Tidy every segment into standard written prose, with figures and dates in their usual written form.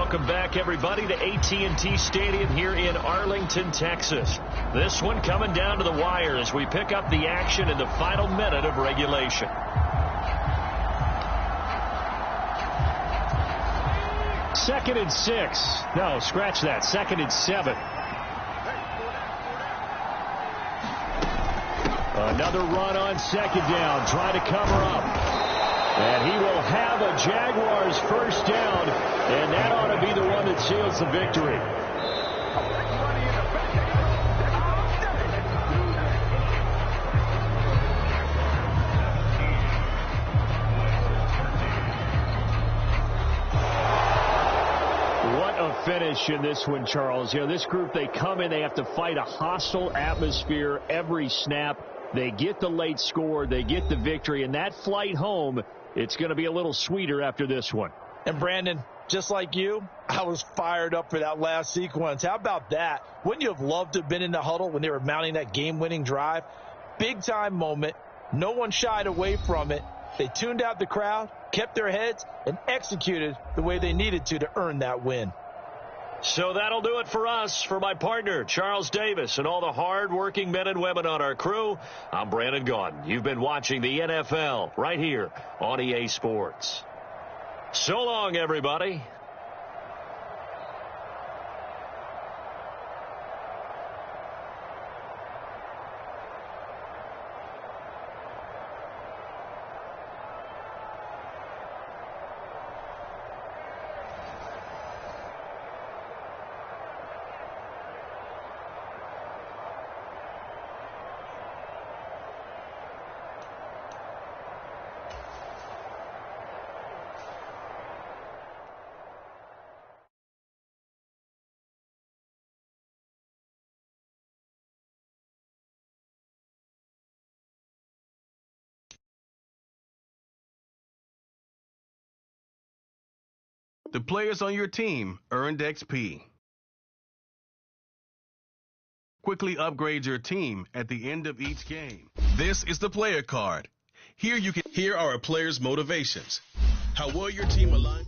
Welcome back, everybody, to AT&T Stadium here in Arlington, Texas. This one coming down to the wire as we pick up the action in the final minute of regulation. Second and 6. No, scratch that. Second and 7. Another run on second down. Try to cover up. And he will have a Jaguars first down, and that ought to be the one that seals the victory. What a finish in this one, Charles. You know, this group, they come in, they have to fight a hostile atmosphere every snap. They get the late score, they get the victory, and that flight home, it's going to be a little sweeter after this one. And Brandon, just like you, I was fired up for that last sequence. How about that? Wouldn't you have loved to have been in the huddle when they were mounting that game-winning drive? Big-time moment. No one shied away from it. They tuned out the crowd, kept their heads, and executed the way they needed to earn that win. So that'll do it for us. For my partner, Charles Davis, and all the hard-working men and women on our crew, I'm Brandon Gaudin. You've been watching the NFL right here on EA Sports. So long, everybody. The players on your team earned XP. Quickly upgrade your team at the end of each game. This is the player card. Here are a player's motivations. How well your team aligns.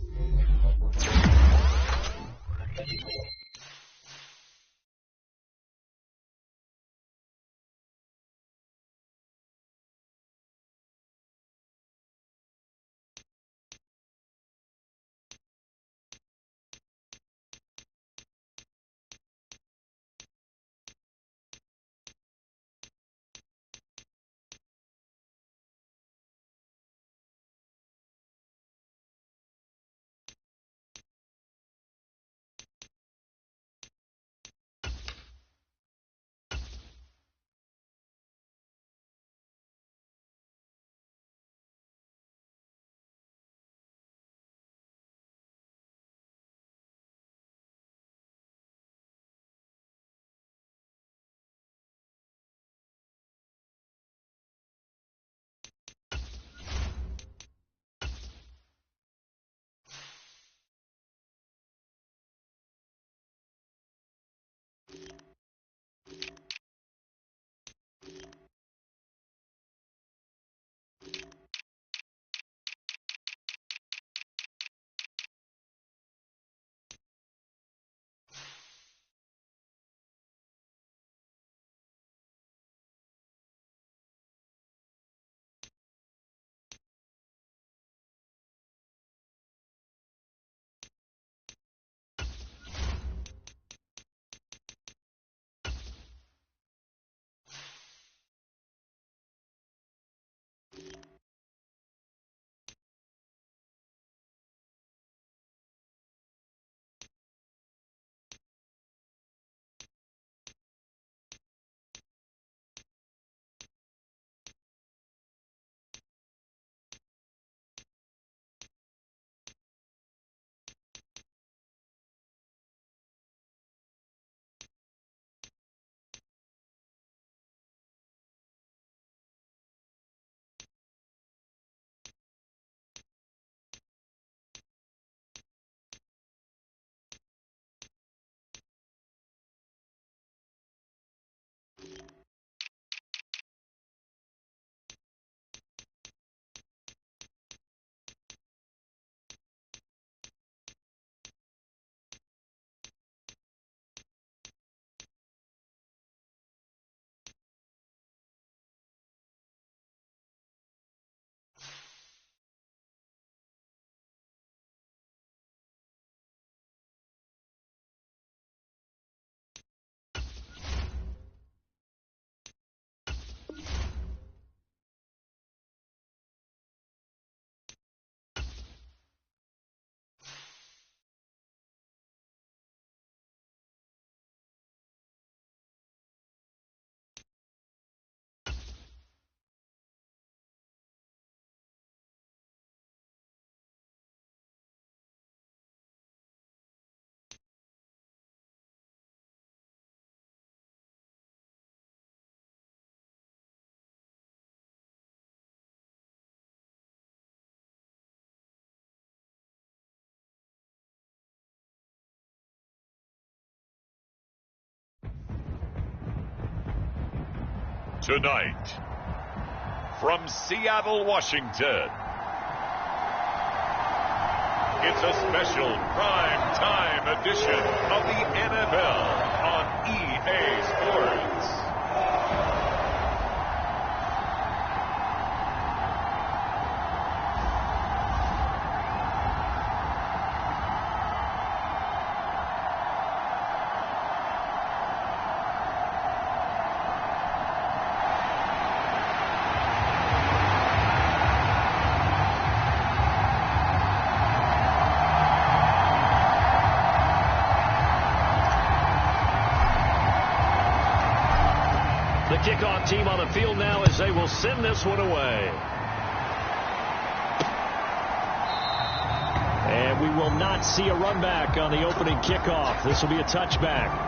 Tonight, from Seattle, Washington, it's a special prime time edition of the NFL on EA Sports. The kickoff team on the field now as they will send this one away. And we will not see a run back on the opening kickoff. This will be a touchback.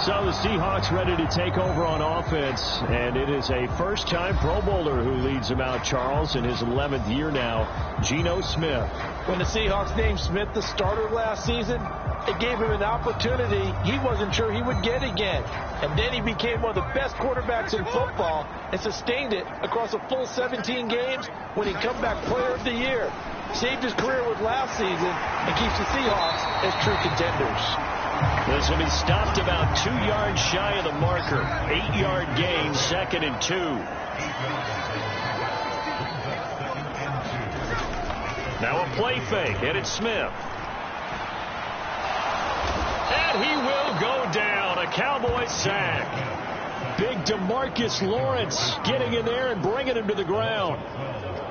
So the Seahawks ready to take over on offense, and it is a first-time Pro Bowler who leads them out, Charles, in his 11th year now, Geno Smith. When the Seahawks named Smith the starter last season, it gave him an opportunity he wasn't sure he would get again. And then he became one of the best quarterbacks in football and sustained it across a full 17 games, winning Comeback Player of the Year. Saved his career with last season and keeps the Seahawks as true contenders. This will be stopped about 2 yards shy of the marker. 8-yard gain, 2nd and 2. Now a play fake, and it's Smith. And he will go down. A Cowboy sack. Big DeMarcus Lawrence getting in there and bringing him to the ground.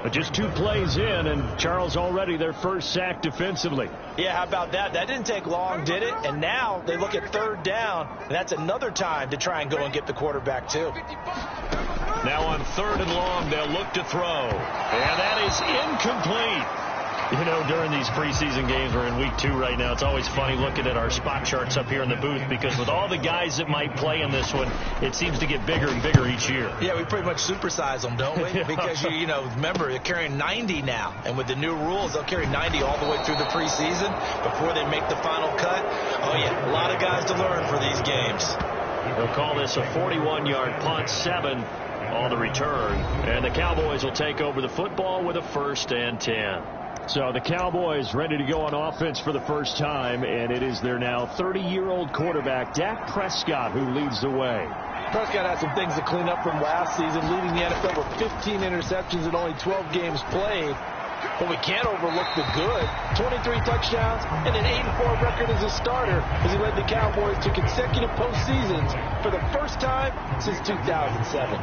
But just 2 plays in, and Charles already their first sack defensively. Yeah, how about that? That didn't take long, did it? And now they look at 3rd down, and that's another time to try and go and get the quarterback, too. Now on 3rd and long, they'll look to throw. And that is incomplete. You know, during these preseason games, we're in week 2 right now. It's always funny looking at our spot charts up here in the booth because with all the guys that might play in this one, it seems to get bigger and bigger each year. Yeah, we pretty much supersize them, don't we? Because, you know, remember, they're carrying 90 now. And with the new rules, they'll carry 90 all the way through the preseason before they make the final cut. Oh, yeah, a lot of guys to learn for these games. They'll call this a 41-yard punt, 7 on the return. And the Cowboys will take over the football with a 1st and 10. So the Cowboys ready to go on offense for the first time, and it is their now 30-year-old quarterback, Dak Prescott, who leads the way. Prescott has some things to clean up from last season, leading the NFL with 15 interceptions in only 12 games played. But we can't overlook the good. 23 touchdowns and an 8-4 record as a starter as he led the Cowboys to consecutive postseasons for the first time since 2007.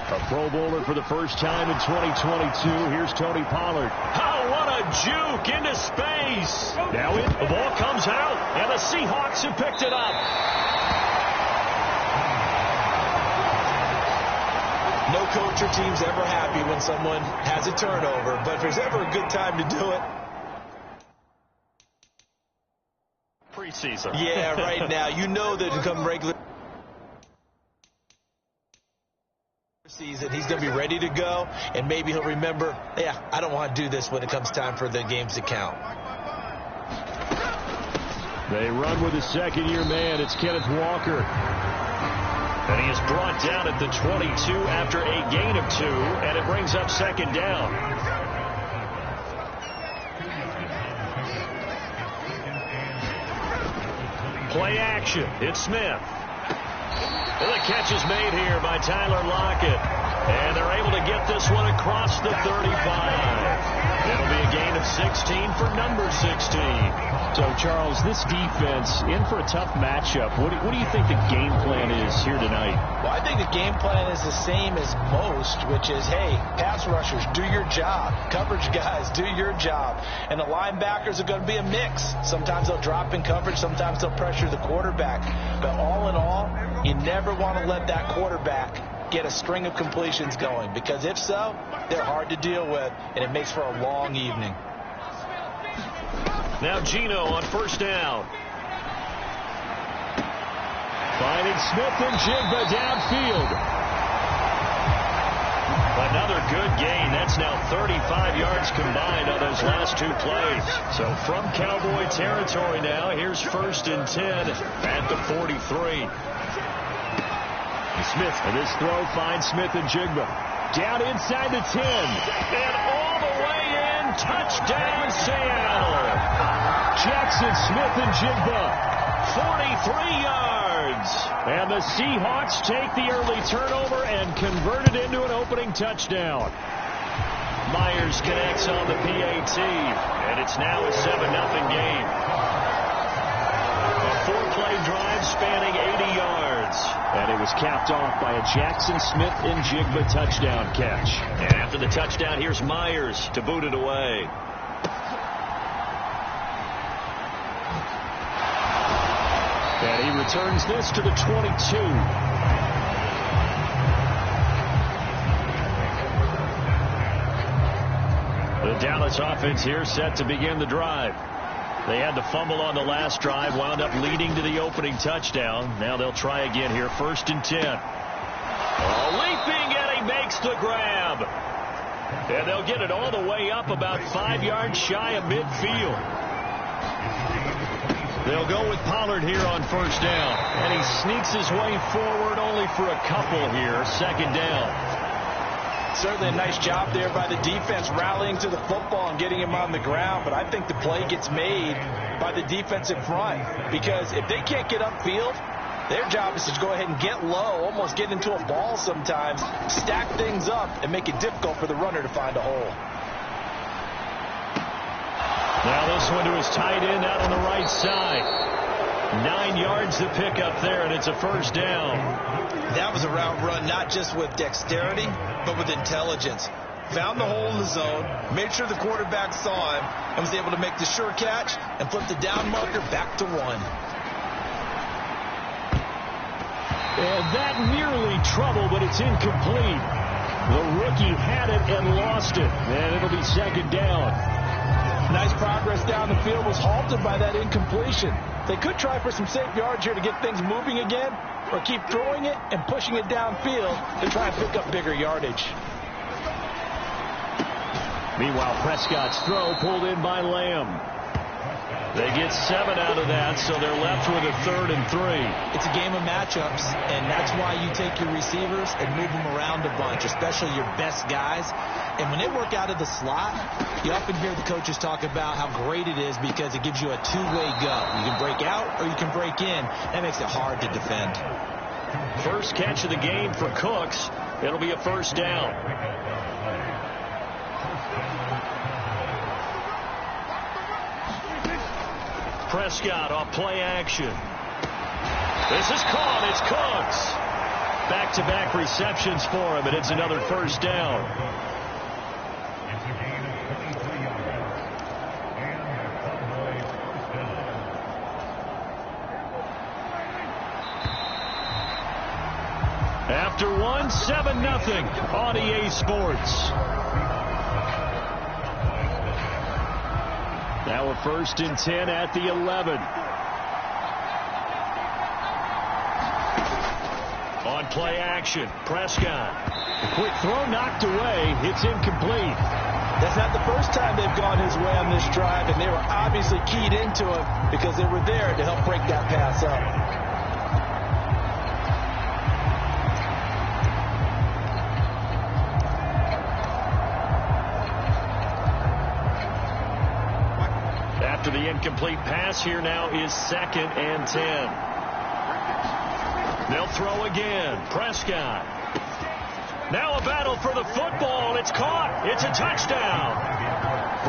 A Pro Bowler for the first time in 2022. Here's Tony Pollard. Oh, what a juke into space. Now the ball comes out, and the Seahawks have picked it up. No coach or team's ever happy when someone has a turnover, but if there's ever a good time to do it. Preseason. Yeah, right now. You know that to come regular season, he's going to be ready to go, and maybe he'll remember, yeah, I don't want to do this when it comes time for the games to count. They run with a 2nd-year man. It's Kenneth Walker. And he is brought down at the 22 after a gain of 2, and it brings up 2nd down. Play action. It's Smith. And the catch is made here by Tyler Lockett. And they're able to get this one across the 35. It'll be a gain of 16 for number 16. So, Charles, this defense in for a tough matchup. What do you think the game plan is here tonight? Well, I think the game plan is the same as most, which is, hey, pass rushers, do your job. Coverage guys, do your job. And the linebackers are going to be a mix. Sometimes they'll drop in coverage. Sometimes they'll pressure the quarterback. But all in all, you never want to let that quarterback get a string of completions going, because if so, they're hard to deal with, and it makes for a long evening. Now Geno on 1st down. Finding Smith and Jigba downfield. Another good gain. That's now 35 yards combined on those last two plays. So from Cowboy territory now, here's 1st and 10 at the 43. Smith, and this throw finds Smith and Jigba. Down inside the 10. And all the way in. Touchdown, Seattle. Jackson Smith and Jigba. 43 yards. And the Seahawks take the early turnover and convert it into an opening touchdown. Myers connects on the PAT. And it's now a 7-0 game. A 4-play drive spanning 80 yards. And it was capped off by a Jackson Smith and Jigba touchdown catch. And after the touchdown, here's Myers to boot it away. And he returns this to the 22. The Dallas offense here set to begin the drive. They had the fumble on the last drive, wound up leading to the opening touchdown. Now they'll try again here, 1st and 10. Leaping, and he makes the grab. And they'll get it all the way up about 5 yards shy of midfield. They'll go with Pollard here on 1st down. And he sneaks his way forward only for a couple here, 2nd down. Certainly a nice job there by the defense rallying to the football and getting him on the ground. But I think the play gets made by the defensive front. Because if they can't get upfield, their job is to go ahead and get low, almost get into a ball sometimes, stack things up, and make it difficult for the runner to find a hole. Now this one to his tight end out on the right side. 9 yards to pick up there, and it's a 1st down. That was a route run, not just with dexterity, but with intelligence. Found the hole in the zone, made sure the quarterback saw him, and was able to make the sure catch and flip the down marker back to 1. And that nearly trouble, but it's incomplete. The rookie had it and lost it, and it'll be 2nd down. Nice progress down the field, was halted by that incompletion. They could try for some safe yards here to get things moving again, or keep throwing it and pushing it downfield to try and pick up bigger yardage. Meanwhile, Prescott's throw pulled in by Lamb. They get 7 out of that, so they're left with a 3rd and 3. It's a game of matchups, and that's why you take your receivers and move them around a bunch, especially your best guys. And when they work out of the slot, you often hear the coaches talk about how great it is because it gives you a two-way go. You can break out or you can break in. That makes it hard to defend. First catch of the game for Cooks. It'll be a 1st down. Prescott off play action. This is caught. It's Cooks. Back-to-back receptions for him, and it's another 1st down. After one, 7-0 on EA Sports. Now a 1st and 10 at the 11. On play action, Prescott. A quick throw knocked away. It's incomplete. That's not the first time they've gone his way on this drive, and they were obviously keyed into it because they were there to help break that pass up. After the incomplete pass, here now is 2nd and 10. They'll throw again. Prescott. Now a battle for the football. It's caught. It's a touchdown.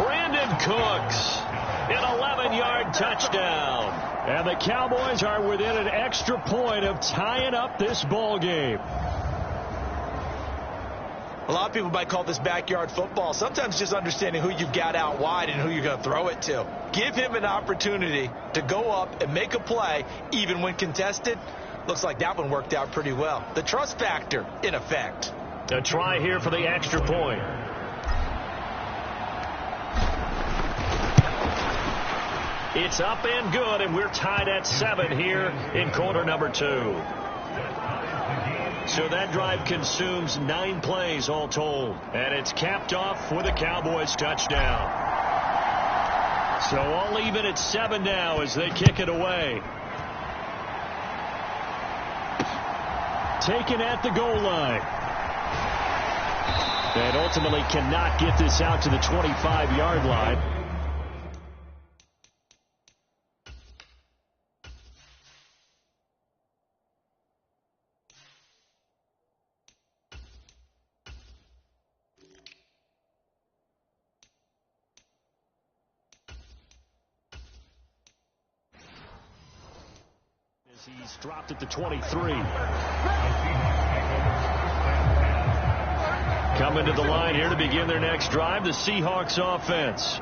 Brandon Cooks. An 11-yard touchdown. And the Cowboys are within an extra point of tying up this ball game. A lot of people might call this backyard football. Sometimes just understanding who you've got out wide and who you're going to throw it to. Give him an opportunity to go up and make a play, even when contested. Looks like that one worked out pretty well. The trust factor, in effect. A try here for the extra point. It's up and good, and we're tied at 7 here in quarter number 2. So that drive consumes 9 plays all told. And it's capped off with a Cowboys touchdown. So all even at 7 now as they kick it away. Taken at the goal line. And ultimately cannot get this out to the 25-yard line. He's dropped at the 23. Coming to the line here to begin their next drive, the Seahawks offense.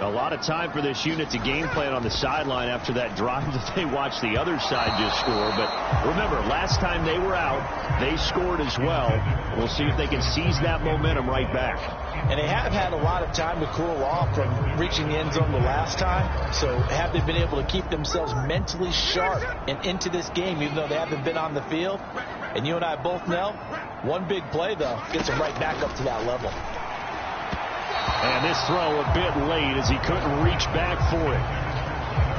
A lot of time for this unit to game plan on the sideline after that drive that they watched the other side just score. But remember, last time they were out, they scored as well. We'll see if they can seize that momentum right back. And they have had a lot of time to cool off from reaching the end zone the last time. So have they been able to keep themselves mentally sharp and into this game, even though they haven't been on the field? And you and I both know, one big play, though, gets them right back up to that level. And this throw a bit late as he couldn't reach back for it.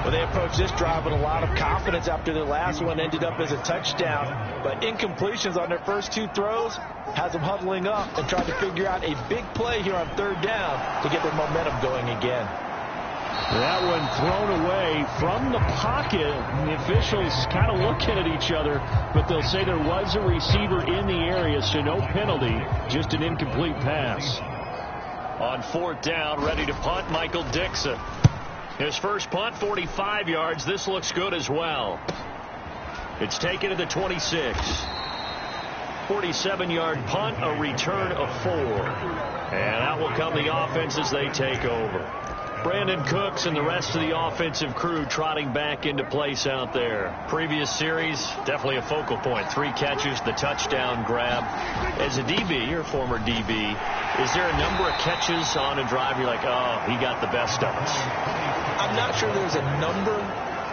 Well, they approached this drive with a lot of confidence after the last one ended up as a touchdown. But incompletions on their first 2 throws has them huddling up and trying to figure out a big play here on 3rd down to get their momentum going again. That one thrown away from the pocket. The officials kind of looking at each other, but they'll say there was a receiver in the area, so no penalty, just an incomplete pass. On 4th down, ready to punt, Michael Dixon. His first punt, 45 yards. This looks good as well. It's taken to the 26. 47-yard punt, a return of 4. And out will come the offense as they take over. Brandon Cooks and the rest of the offensive crew trotting back into place out there. Previous series, definitely a focal point. 3 catches, the touchdown grab. As a DB, you're a former DB, is there a number of catches on a drive you're like, oh, he got the best of us? I'm not sure there's a number,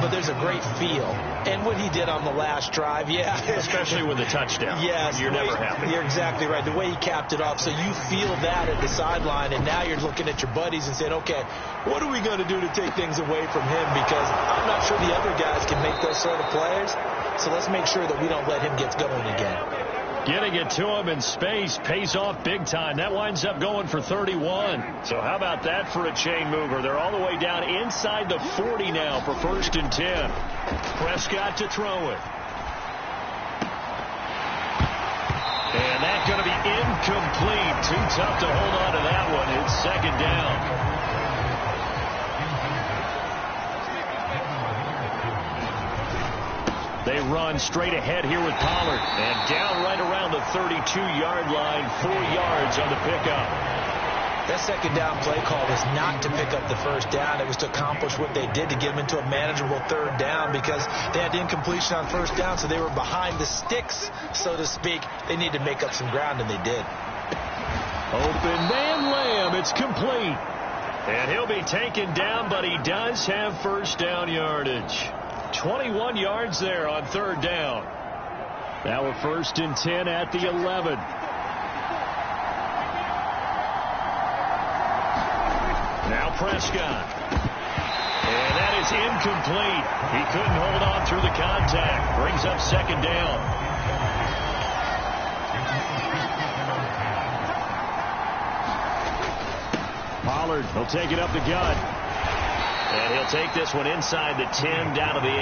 but there's a great feel. And what he did on the last drive, yeah. Especially with the touchdown. Yes. You're never happy. You're exactly right. The way he capped it off, so you feel that at the sideline, and now you're looking at your buddies and saying, okay, what are we going to do to take things away from him? Because I'm not sure the other guys can make those sort of plays, so let's make sure that we don't let him get going again. Getting it to him in space pays off big time. That winds up going for 31. So how about that for a chain mover? They're all the way down inside the 40 now for 1st and 10. Prescott to throw it. And that's going to be incomplete. Too tough to hold on to that one. It's 2nd down. They run straight ahead here with Pollard. And down right around the 32-yard line, 4 yards on the pickup. That 2nd down play call was not to pick up the 1st down. It was to accomplish what they did to get them into a manageable 3rd down because they had incompletion on 1st down, so they were behind the sticks, so to speak. They needed to make up some ground, and they did. Open man Lamb. It's complete. And he'll be taken down, but he does have 1st down yardage. 21 yards there on 3rd down. Now we're 1st and 10 at the 11. Now Prescott. And that is incomplete. He couldn't hold on through the contact. Brings up 2nd down. Pollard, he'll take it up the gut. And he'll take this one inside the 10 down to the 8.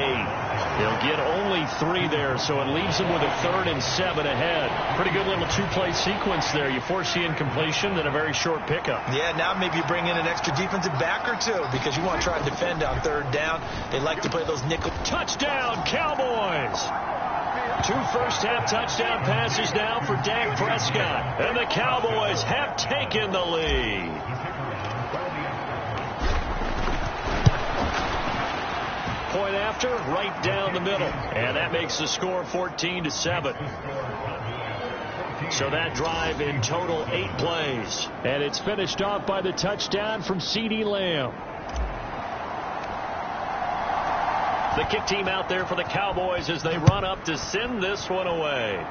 He'll get only 3 there, so it leaves him with a 3rd and 7 ahead. Pretty good little 2-play sequence there. You force the incompletion, then a very short pickup. Yeah, now maybe you bring in an extra defensive back or 2 because you want to try and defend on 3rd down. They like to play those nickel. Touchdown, Cowboys! 2 first-half touchdown passes now for Dak Prescott. And the Cowboys have taken the lead. Point after, right down the middle. And that makes the score 14-7. So that drive in total 8 plays. And it's finished off by the touchdown from CeeDee Lamb. The kick team out there for the Cowboys as they run up to send this one away.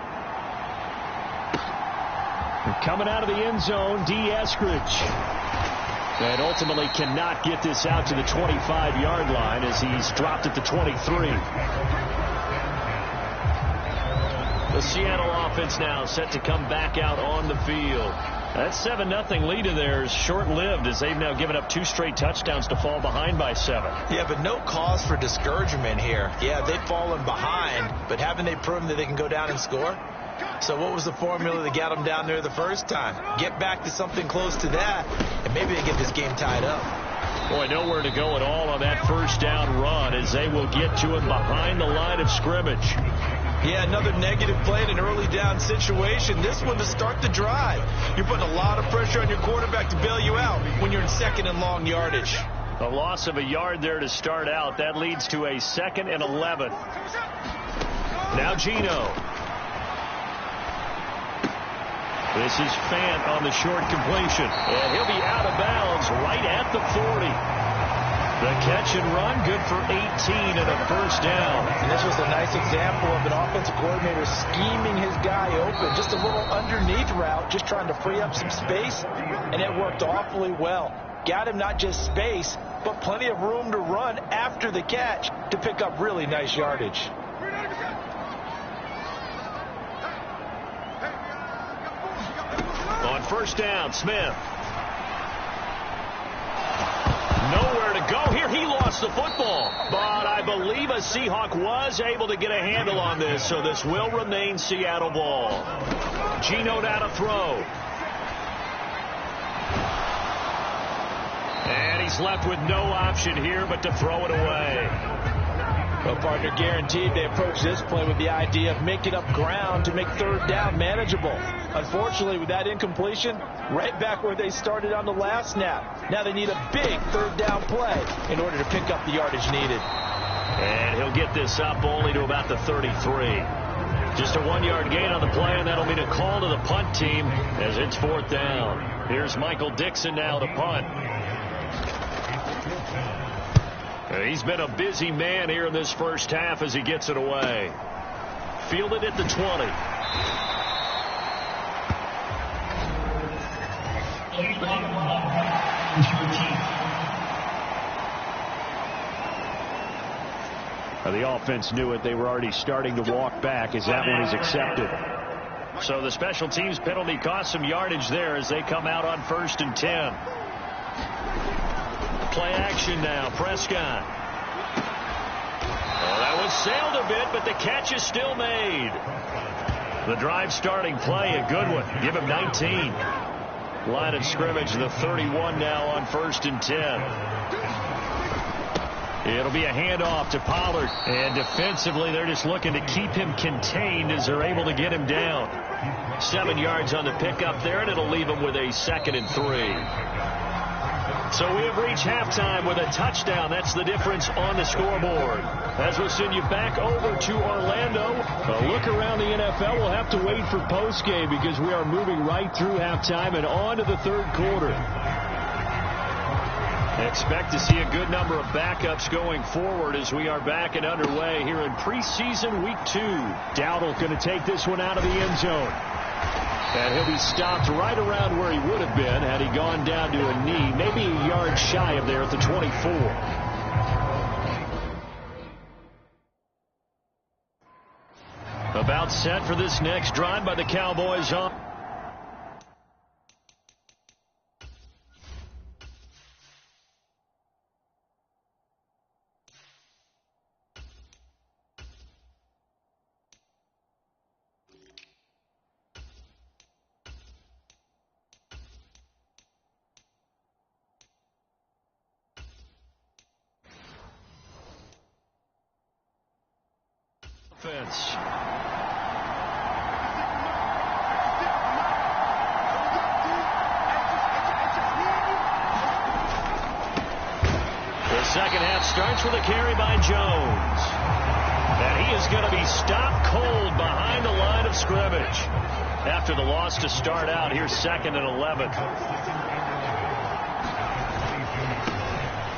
Coming out of the end zone, D. Eskridge. And ultimately cannot get this out to the 25-yard line as he's dropped at the 23. The Seattle offense now set to come back out on the field. That 7-0 lead of theirs short-lived as they've now given up 2 straight touchdowns to fall behind by 7. Yeah, but no cause for discouragement here. Yeah, they've fallen behind, but haven't they proven that they can go down and score? So what was the formula that got them down there the first time? Get back to something close to that, and maybe they get this game tied up. Boy, nowhere to go at all on that first down run as they will get to him behind the line of scrimmage. Yeah, another negative play in an early down situation. This one to start the drive. You're putting a lot of pressure on your quarterback to bail you out when you're in 2nd and long yardage. A loss of a yard there to start out. That leads to a 2nd and 11. Now Gino. This is Fant on the short completion. And he'll be out of bounds right at the 40. The catch and run, good for 18 and a first down. And this was a nice example of an offensive coordinator scheming his guy open. Just a little underneath route, just trying to free up some space, and it worked awfully well. Got him not just space, but plenty of room to run after the catch to pick up really nice yardage. On first down, Smith. Nowhere to go here. He lost the football. But I believe a Seahawk was able to get a handle on this, so this will remain Seattle ball. Gino now to throw. And he's left with no option here but to throw it away. Well, partner, guaranteed they approach this play with the idea of making up ground to make third down manageable. Unfortunately, with that incompletion, right back where they started on the last snap. Now they need a big third down play in order to pick up the yardage needed. And he'll get this up only to about the 33. Just a 1-yard gain on the play, and that'll mean a call to the punt team as it's 4th down. Here's Michael Dixon now to punt. He's been a busy man here in this first half as he gets it away. Fielded at the 20. The offense knew it. They were already starting to walk back as that one is accepted. So the special teams penalty cost some yardage there as they come out on 1st and 10. Play action now. Prescott. Oh, that was sailed a bit, but the catch is still made. The drive starting play, a good one. Give him 19. Line of scrimmage, the 31 now on 1st and 10. It'll be a handoff to Pollard. And defensively, they're just looking to keep him contained as they're able to get him down. 7 yards on the pickup there, and it'll leave him with a 2nd and 3. So we have reached halftime with a touchdown. That's the difference on the scoreboard. As we'll send you back over to Orlando. A look around the NFL. We'll have to wait for postgame because we are moving right through halftime and on to the 3rd quarter. Expect to see a good number of backups going forward as we are back and underway here in preseason week 2. Dowdle going to take this one out of the end zone. And he'll be stopped right around where he would have been had he gone down to a knee, maybe a yard shy of there at the 24. About set for this next drive by the Cowboys on. Offense. The second half starts with a carry by Jones. And he is going to be stopped cold behind the line of scrimmage. After the loss to start out, here's 2nd and 11.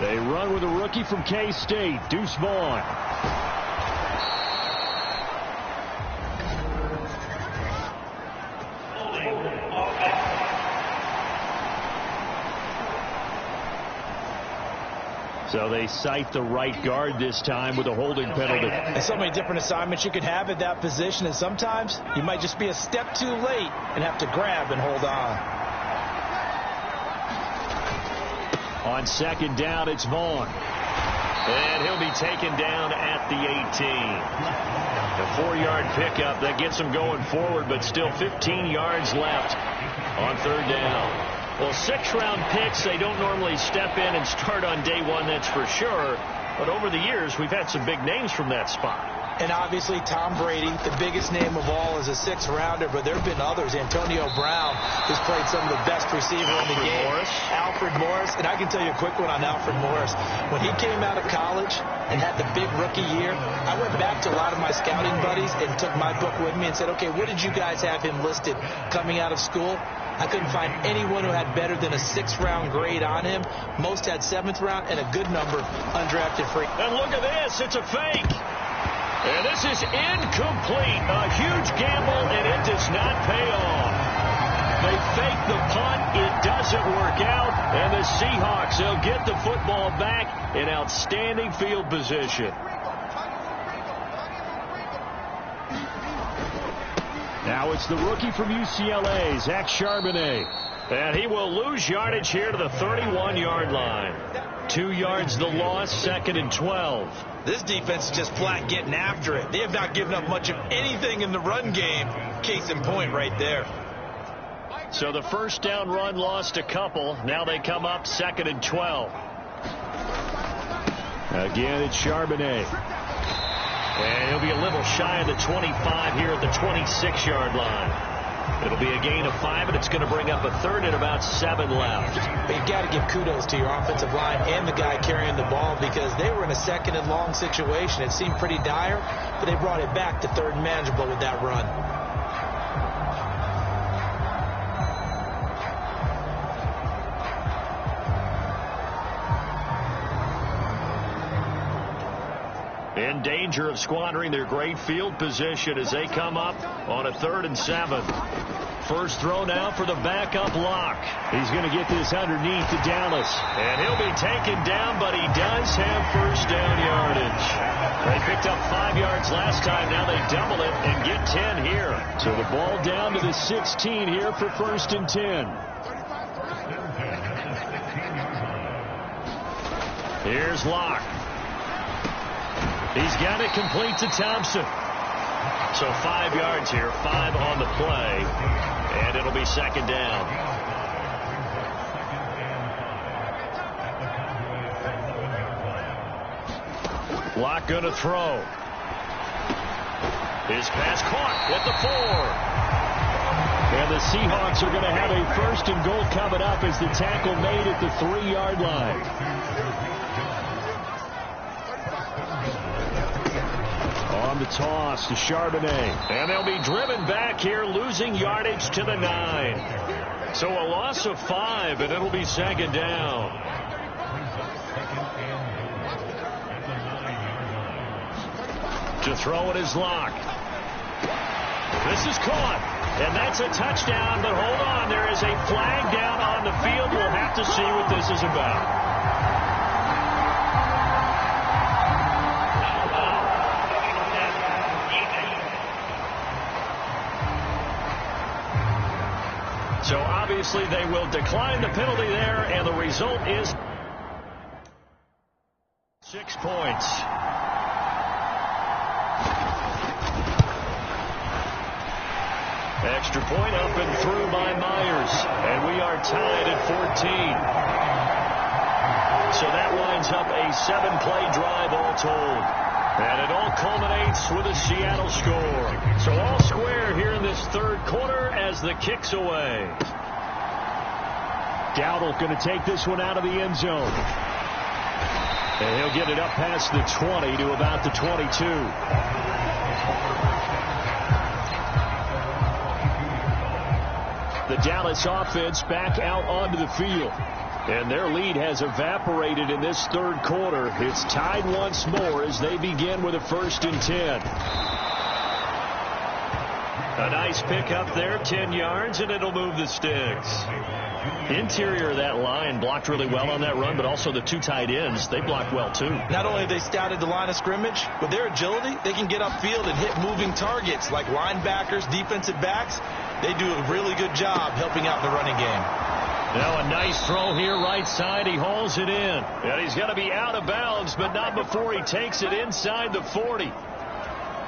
They run with a rookie from K-State, Deuce Vaughn. So they cite the right guard this time with a holding penalty. And so many different assignments you can have at that position, and sometimes you might just be a step too late and have to grab and hold on. On second down, it's Vaughn. And he'll be taken down at the 18. A 4-yard pickup that gets him going forward, but still 15 yards left on third down. Well, 6-round picks, they don't normally step in and start on day one, that's for sure. But over the years, we've had some big names from that spot. And obviously, Tom Brady, the biggest name of all, is a 6th-rounder, but there have been others. Antonio Brown, who's played some of the best receiver in the game. Alfred Morris. And I can tell you a quick one on Alfred Morris. When he came out of college and had the big rookie year, I went back to a lot of my scouting buddies and took my book with me and said, okay, what did you guys have him listed coming out of school? I couldn't find anyone who had better than a 6th-round grade on him. Most had 7th round and a good number undrafted free. And look at this. It's a fake. And this is incomplete. A huge gamble, and it does not pay off. They fake the punt. It doesn't work out. And the Seahawks, they'll get the football back in outstanding field position. Now it's the rookie from UCLA, Zach Charbonnet. And he will lose yardage here to the 31-yard line. 2 yards the loss, 2nd and 12. This defense is just flat getting after it. They have not given up much of anything in the run game. Case in point right there. So the first down run lost a couple. Now they come up 2nd and 12. Again, it's Charbonnet. And he'll be a little shy of the 25 here at the 26-yard line. It'll be a gain of 5, and it's going to bring up a 3rd and about 7 left. You've got to give kudos to your offensive line and the guy carrying the ball, because they were in a 2nd and long situation. It seemed pretty dire, but they brought it back to 3rd and manageable with that run. In danger of squandering their great field position as they come up on a 3rd and 7. First throw now for the backup Locke. He's going to get this underneath to Dallas. And he'll be taken down, but he does have first down yardage. They picked up 5 yards last time. Now they double it and get 10 here. So the ball down to the 16 here for 1st and 10. Here's Locke. He's got it complete to Thompson. So 5 yards here, 5 on the play, and it'll be 2nd down. Locke going to throw. His pass caught at the 4. And the Seahawks are going to have a 1st and goal coming up as the tackle made at the 3-yard line. On the toss to Charbonnet. And they'll be driven back here, losing yardage to the 9. So a loss of 5, and it'll be 2nd down. To throw it is Locke. This is caught. And that's a touchdown, but hold on. There is a flag down on the field. We'll have to see what this is about. So obviously they will decline the penalty there, and the result is 6 points. Extra point up and through by Myers, and we are tied at 14. So that winds up a 7-play drive all told. And it all culminates with a Seattle score. So all square here in this 3rd quarter as the kick's away. Dowdle going to take this one out of the end zone. And he'll get it up past the 20 to about the 22. The Dallas offense back out onto the field. And their lead has evaporated in this 3rd quarter. It's tied once more as they begin with a 1st and 10. A nice pickup there, 10 yards, and it'll move the sticks. Interior of that line blocked really well on that run, but also the two tight ends, they blocked well too. Not only have they scouted the line of scrimmage, with their agility, they can get upfield and hit moving targets like linebackers, defensive backs. They do a really good job helping out the running game. Now a nice throw here, right side. He hauls it in. And he's going to be out of bounds, but not before he takes it inside the 40.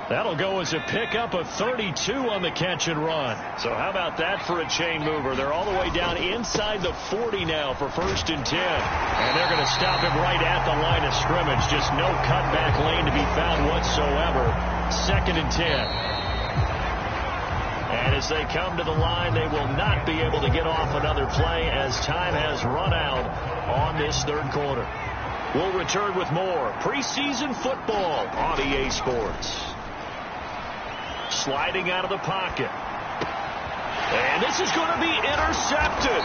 That'll go as a pickup of 32 on the catch and run. So how about that for a chain mover? They're all the way down inside the 40 now for 1st and 10. And they're going to stop him right at the line of scrimmage. Just no cutback lane to be found whatsoever. 2nd and 10. And as they come to the line, they will not be able to get off another play as time has run out on this 3rd quarter. We'll return with more preseason football on EA Sports. Sliding out of the pocket. And this is going to be intercepted.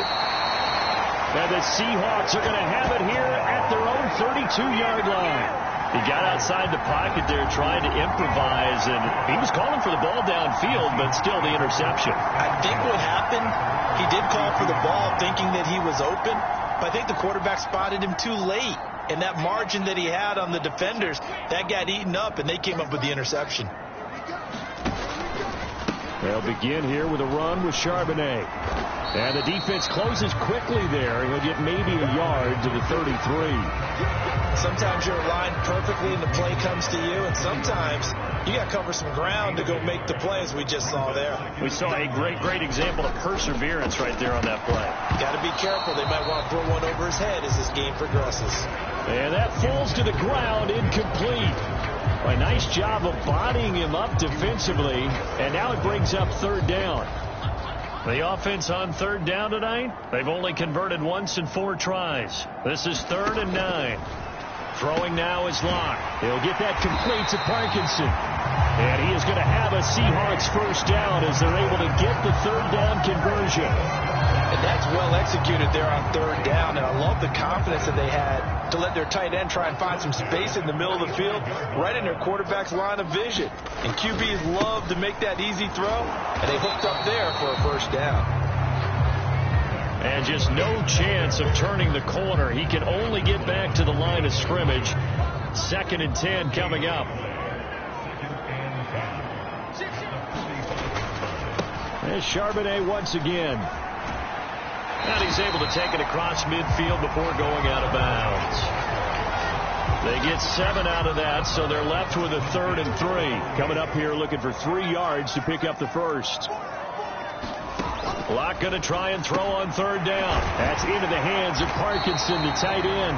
And the Seahawks are going to have it here at their own 32-yard line. He got outside the pocket there trying to improvise, and he was calling for the ball downfield, but still the interception. I think what happened, he did call for the ball thinking that he was open, but I think the quarterback spotted him too late. And that margin that he had on the defenders, that got eaten up, and they came up with the interception. They'll begin here with a run with Charbonnet. And the defense closes quickly there. He'll get maybe a yard to the 33. Sometimes you're aligned perfectly and the play comes to you, and sometimes you got to cover some ground to go make the play, as we just saw there. We saw a great example of perseverance right there on that play. Got to be careful. They might want to throw one over his head as this game progresses. And that falls to the ground, incomplete. A nice job of bodying him up defensively, and now it brings up 3rd down. The offense on 3rd down tonight, they've only converted once in 4 tries. This is 3rd and 9. Throwing now is Locke. He'll get that complete to Parkinson. And he is going to have a Seahawks 1st down as they're able to get the 3rd down conversion. And that's well executed there on 3rd down. And I love the confidence that they had to let their tight end try and find some space in the middle of the field, right in their quarterback's line of vision. And QBs love to make that easy throw, and they hooked up there for a 1st down. And just no chance of turning the corner. He can only get back to the line of scrimmage. 2nd and 10 coming up. There's Charbonnet once again. And he's able to take it across midfield before going out of bounds. They get 7 out of that, so they're left with a 3rd and 3. Coming up here looking for 3 yards to pick up the 1st. Locke going to try and throw on 3rd down. That's into the hands of Parkinson, the tight end.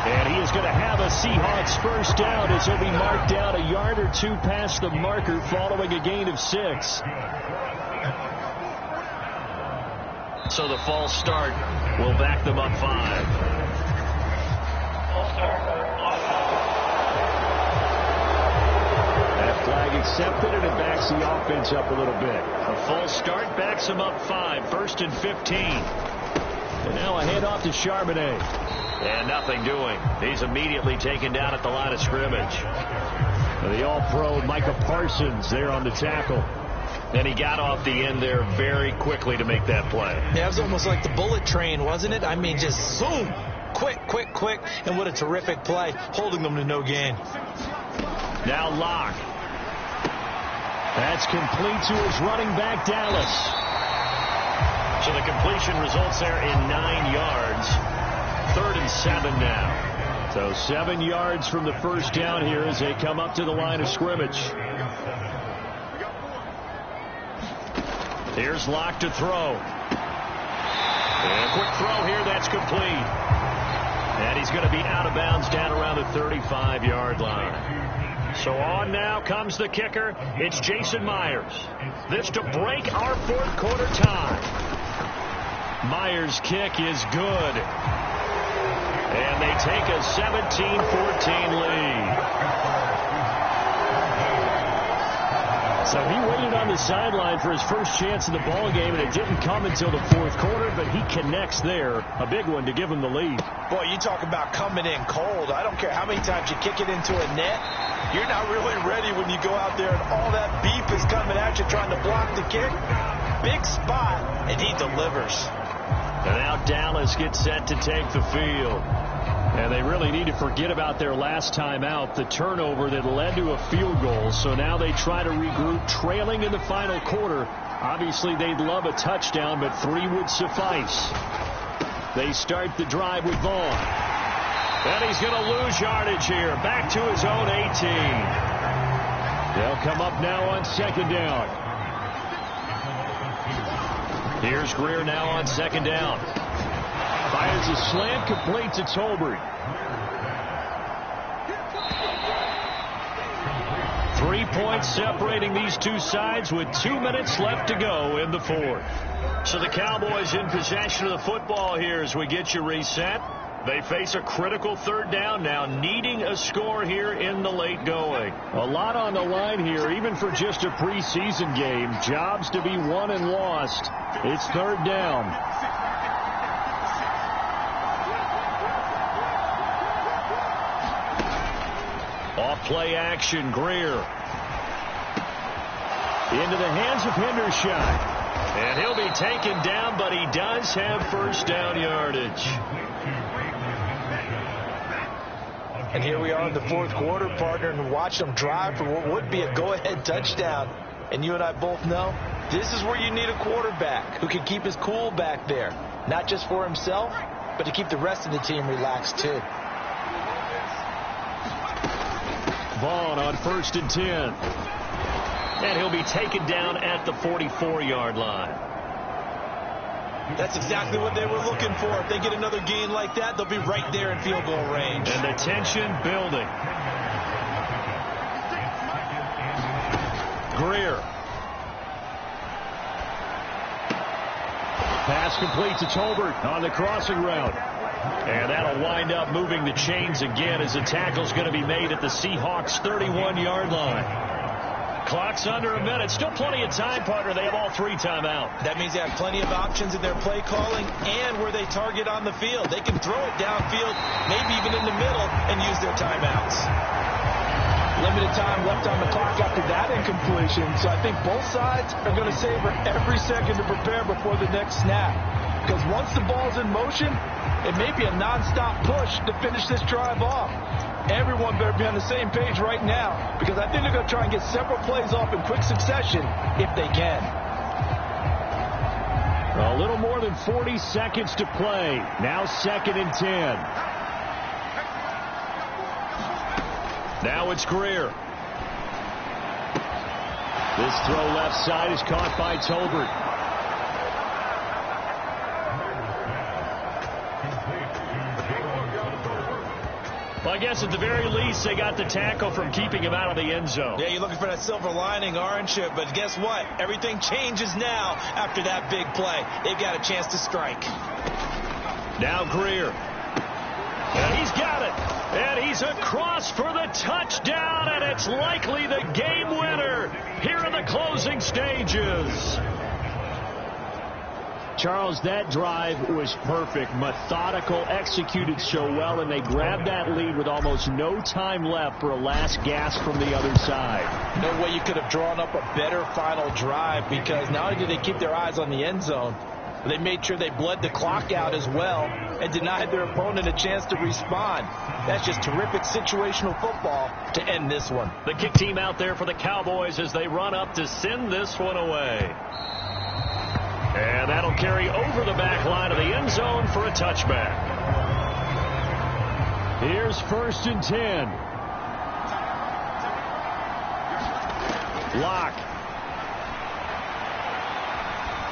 And he is going to have a Seahawks 1st down as he'll be marked down a yard or 2 past the marker following a gain of 6. So the false start will back them up 5. That flag accepted, and it backs the offense up a little bit. A false start backs them up 5. 1st and 15. And now a handoff to Charbonnet. And nothing doing. He's immediately taken down at the line of scrimmage. The all-pro Micah Parsons there on the tackle. And he got off the end there very quickly to make that play. Yeah, it was almost like the bullet train, wasn't it? I mean, just zoom. Quick. And what a terrific play, holding them to no gain. Now Locke. That's complete to his running back, Dallas. So the completion results there in 9 yards. 3rd and 7 now. So 7 yards from the 1st down here as they come up to the line of scrimmage. Here's Locke to throw. And a quick throw here. That's complete. And he's going to be out of bounds down around the 35-yard line. So on now comes the kicker. It's Jason Myers. This to break our 4th quarter tie. Myers' kick is good. And they take a 17-14 lead. So he waited on the sideline for his first chance in the ball game, and it didn't come until the 4th quarter, but he connects there. A big one to give him the lead. Boy, you talk about coming in cold. I don't care how many times you kick it into a net. You're not really ready when you go out there and all that beef is coming at you trying to block the kick. Big spot, and he delivers. And now Dallas gets set to take the field. And they really need to forget about their last time out, the turnover that led to a field goal. So now they try to regroup, trailing in the final quarter. Obviously, they'd love a touchdown, but 3 would suffice. They start the drive with Vaughn. And he's going to lose yardage here. Back to his own 18. They'll come up now on second down. Here's Greer now on second down. Fires a slant, completes to Tolbert. 3 points separating these two sides with 2 minutes left to go in the fourth. So the Cowboys in possession of the football here as we get you reset. They face a critical third down now, needing a score here in the late going. A lot on the line here, even for just a preseason game. Jobs to be won and lost. It's third down. Off play action, Greer. Into the hands of Hendershot. And he'll be taken down, but he does have first down yardage. And here we are in the fourth quarter, partner, and watch them drive for what would be a go-ahead touchdown. And you and I both know this is where you need a quarterback who can keep his cool back there. Not just for himself, but to keep the rest of the team relaxed too. Vaughn on 1st and 10. And he'll be taken down at the 44-yard line. That's exactly what they were looking for. If they get another gain like that, they'll be right there in field goal range. And the tension building. Greer. Pass complete to Tolbert on the crossing route. And that'll wind up moving the chains again as the tackle's going to be made at the Seahawks' 31-yard line. Clock's under a minute. Still plenty of time, partner. They have all 3 timeouts. That means they have plenty of options in their play calling and where they target on the field. They can throw it downfield, maybe even in the middle, and use their timeouts. Limited time left on the clock after that incompletion, so I think both sides are going to savor every second to prepare before the next snap. Because once the ball's in motion, it may be a nonstop push to finish this drive off. Everyone better be on the same page right now, because I think they're going to try and get several plays off in quick succession if they can. A little more than 40 seconds to play. Now 2nd and 10. Now it's Greer. This throw left side is caught by Tolbert. Well, I guess at the very least, they got the tackle from keeping him out of the end zone. Yeah, you're looking for that silver lining, aren't you? But guess what? Everything changes now after that big play. They've got a chance to strike. Now Greer. And he's got it. And he's across for the touchdown, and it's likely the game winner here in the closing stages. Charles, that drive was perfect, methodical, executed so well, and they grabbed that lead with almost no time left for a last gasp from the other side. No way you could have drawn up a better final drive, because not only did they keep their eyes on the end zone, they made sure they bled the clock out as well and denied their opponent a chance to respond. That's just terrific situational football to end this one. The kick team out there for the Cowboys as they run up to send this one away. And that'll carry over the back line of the end zone for a touchback. Here's 1st and 10. Lock.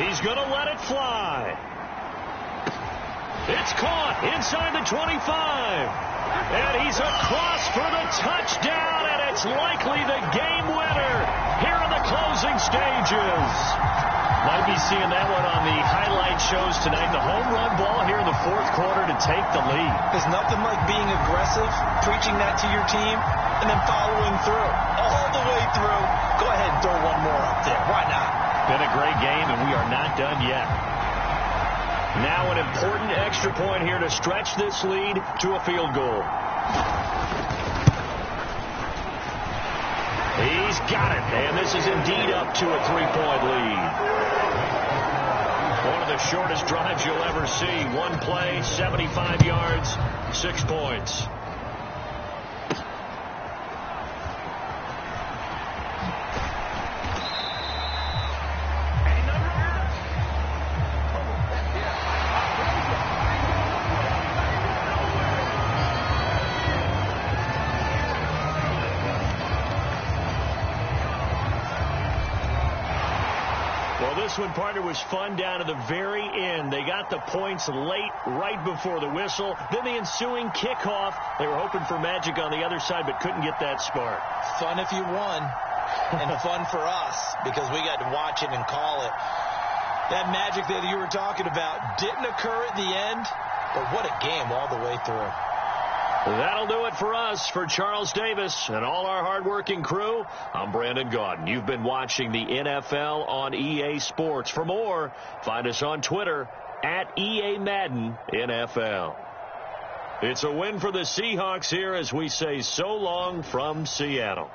He's going to let it fly. It's caught inside the 25. And he's across for the touchdown, and it's likely the game winner here in the closing stages. Might be seeing that one on the highlight shows tonight. The home run ball here in the fourth quarter to take the lead. There's nothing like being aggressive, preaching that to your team, and then following through. All the way through. Go ahead and throw one more up there. Why not? Been a great game, and we are not done yet. Now an important extra point here to stretch this lead to a field goal. He's got it, and this is indeed up to a 3-point lead. One of the shortest drives you'll ever see. One play, 75 yards, 6 points. This one, partner, was fun down to the very end. They got the points late, right before the whistle. Then the ensuing kickoff. They were hoping for magic on the other side, but couldn't get that spark. Fun if you won, and fun for us because we got to watch it and call it. That magic that you were talking about didn't occur at the end, but what a game all the way through. That'll do it for us. For Charles Davis and all our hardworking crew, I'm Brandon Gaudin. You've been watching the NFL on EA Sports. For more, find us on Twitter at EA Madden NFL. It's a win for the Seahawks here as we say so long from Seattle.